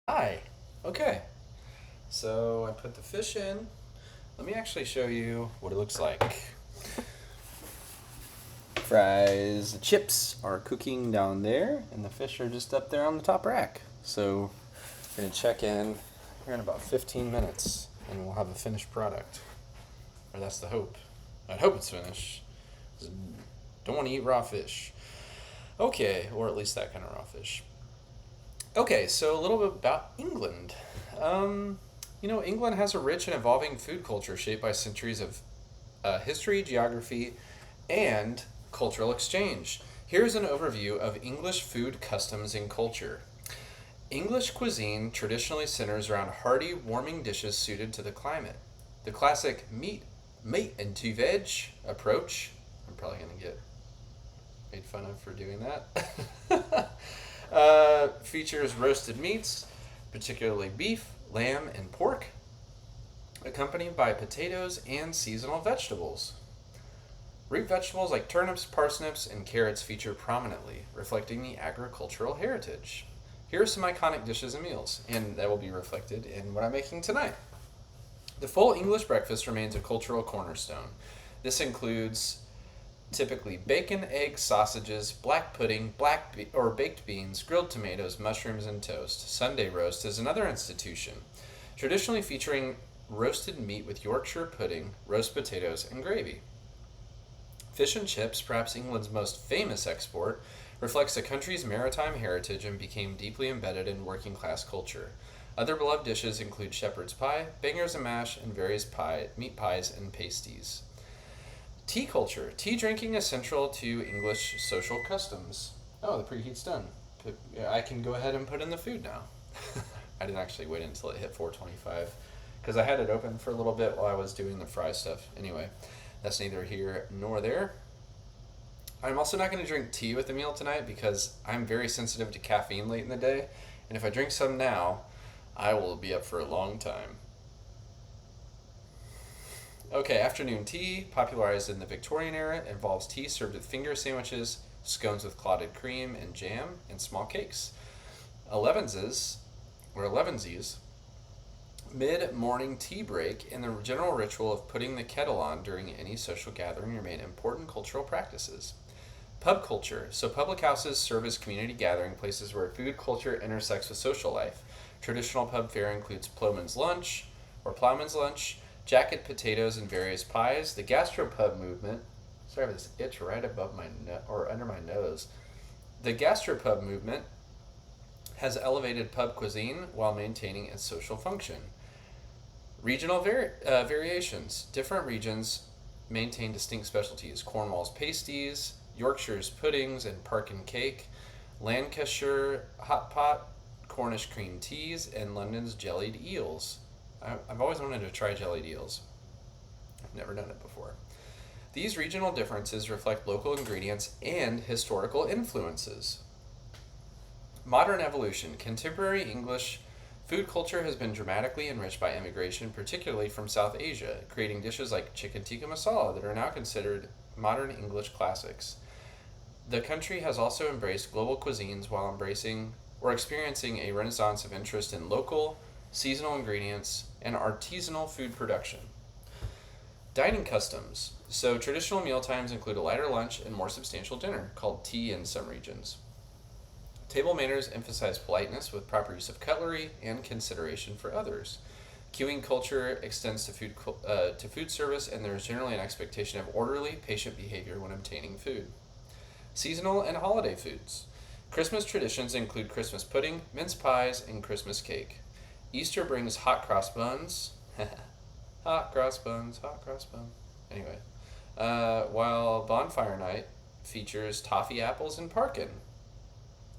Hi. Okay. So I put the fish in. Let me actually show you what it looks like. Fries, the chips are cooking down there, and the fish are just up there on the top rack. So we're gonna check in here in about 15 minutes, and we'll have a finished product. Or that's the hope. I'd hope it's finished. 'Cause don't want to eat raw fish. Okay, or at least that kind of raw fish. Okay, so a little bit about England. Um, England has a rich and evolving food culture shaped by centuries of history, geography, and cultural exchange. Here's an overview of English food customs and culture. English cuisine traditionally centers around hearty, warming dishes suited to the climate. The classic meat and two veg approach. I'm probably going to get made fun of for doing that. Features roasted meats, particularly beef, lamb, and pork, accompanied by potatoes and seasonal vegetables. Root vegetables like turnips, parsnips, and carrots feature prominently, reflecting the agricultural heritage. Here are some iconic dishes and meals, and that will be reflected in what I'm making tonight. The full English breakfast remains a cultural cornerstone. This includes typically bacon, eggs, sausages, black pudding, or baked beans, grilled tomatoes, mushrooms, and toast. Sunday roast is another institution, traditionally featuring roasted meat with Yorkshire pudding, roast potatoes, and gravy. Fish and chips, perhaps England's most famous export, reflects the country's maritime heritage and became deeply embedded in working class culture. Other beloved dishes include shepherd's pie, bangers and mash, and various meat pies and pasties. Tea culture. Tea drinking is central to English social customs. Oh, the preheat's done. I can go ahead and put in the food now. I didn't actually wait until it hit 425 because I had it open for a little bit while I was doing the fry stuff. Anyway, that's neither here nor there. I'm also not going to drink tea with the meal tonight because I'm very sensitive to caffeine late in the day, and if I drink some now, I will be up for a long time. Okay, afternoon tea, popularized in the Victorian era, involves tea served with finger sandwiches, scones with clotted cream and jam, and small cakes. Elevenses, or elevensies, mid morning tea break, and the general ritual of putting the kettle on during any social gathering remain important cultural practices. Pub culture. So, public houses serve as community gathering places where food culture intersects with social life. Traditional pub fare includes plowman's lunch, jacket potatoes, and various pies. The gastropub movement. Sorry, I have this itch right above my or under my nose. The gastropub movement has elevated pub cuisine while maintaining its social function. Regional variations. Different regions maintain distinct specialties. Cornwall's pasties, Yorkshire's puddings and parkin cake, Lancashire hot pot, Cornish cream teas, and London's jellied eels. I've always wanted to try jellied eels. I've never done it before. These regional differences reflect local ingredients and historical influences. Modern evolution. Contemporary English food culture has been dramatically enriched by immigration, particularly from South Asia, creating dishes like chicken tikka masala that are now considered modern English classics. The country has also embraced global cuisines while embracing or experiencing a renaissance of interest in local, seasonal ingredients, and artisanal food production. Dining customs. So, traditional meal times include a lighter lunch and more substantial dinner, called tea in some regions. Table manners emphasize politeness with proper use of cutlery and consideration for others. Queuing culture extends to food service, and there is generally an expectation of orderly, patient behavior when obtaining food. Seasonal and holiday foods. Christmas traditions include Christmas pudding, mince pies, and Christmas cake. Easter brings hot cross buns. Hot cross buns, hot cross bun. Anyway, while bonfire night features toffee apples and parkin.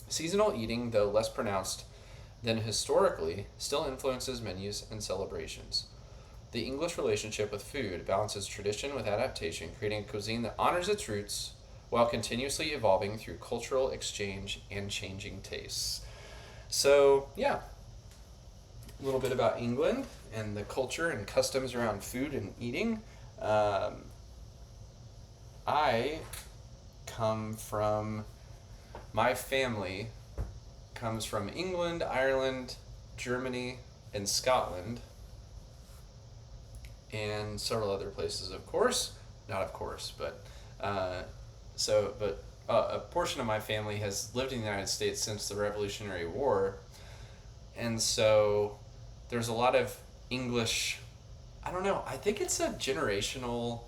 Seasonal eating, though less pronounced than historically, still influences menus and celebrations. The English relationship with food balances tradition with adaptation, creating a cuisine that honors its roots while continuously evolving through cultural exchange and changing tastes. So, yeah, a little bit about England and the culture and customs around food and eating. Um, I come from, my family comes from England, Ireland, Germany, and Scotland, and several other places, of course. Not of course, but a portion of my family has lived in the United States since the Revolutionary War, and so there's a lot of English. I don't know. I think it's a generational,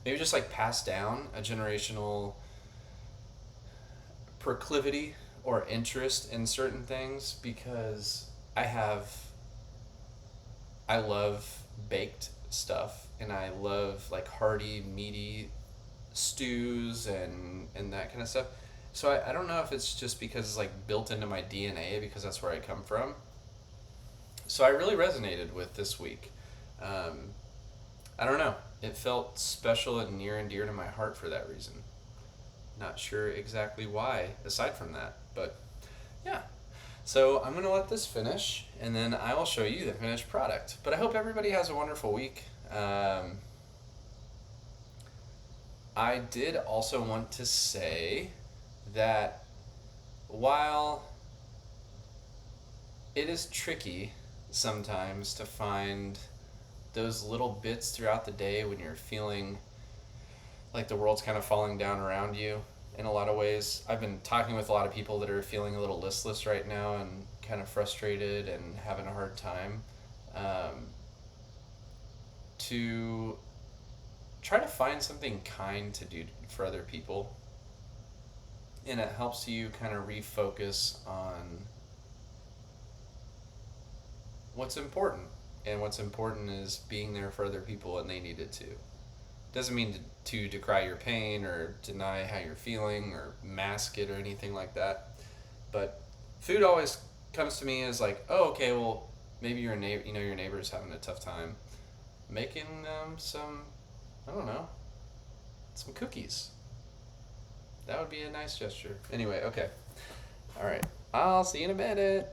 maybe just like passed down a generational proclivity or interest in certain things because I love baked stuff and I love like hearty, meaty stews and that kind of stuff. So I don't know if it's just because it's like built into my DNA because that's where I come from. So I really resonated with this week. Um, I don't know. It felt special and near and dear to my heart for that reason. Not sure exactly why, aside from that, but yeah. So I'm gonna let this finish, and then I will show you the finished product. But I hope everybody has a wonderful week. I did also want to say that while it is tricky sometimes to find those little bits throughout the day when you're feeling like the world's kind of falling down around you in a lot of ways. I've been talking with a lot of people that are feeling a little listless right now and kind of frustrated and having a hard time. To try to find something kind to do for other people. And it helps you kind of refocus on what's important. And what's important is being there for other people and they need it too. Doesn't mean to decry your pain or deny how you're feeling or mask it or anything like that. But food always comes to me as like, oh, okay, well, maybe your neighbor's having a tough time. Making some, I don't know, some cookies. That would be a nice gesture. Anyway, okay. All right. I'll see you in a minute.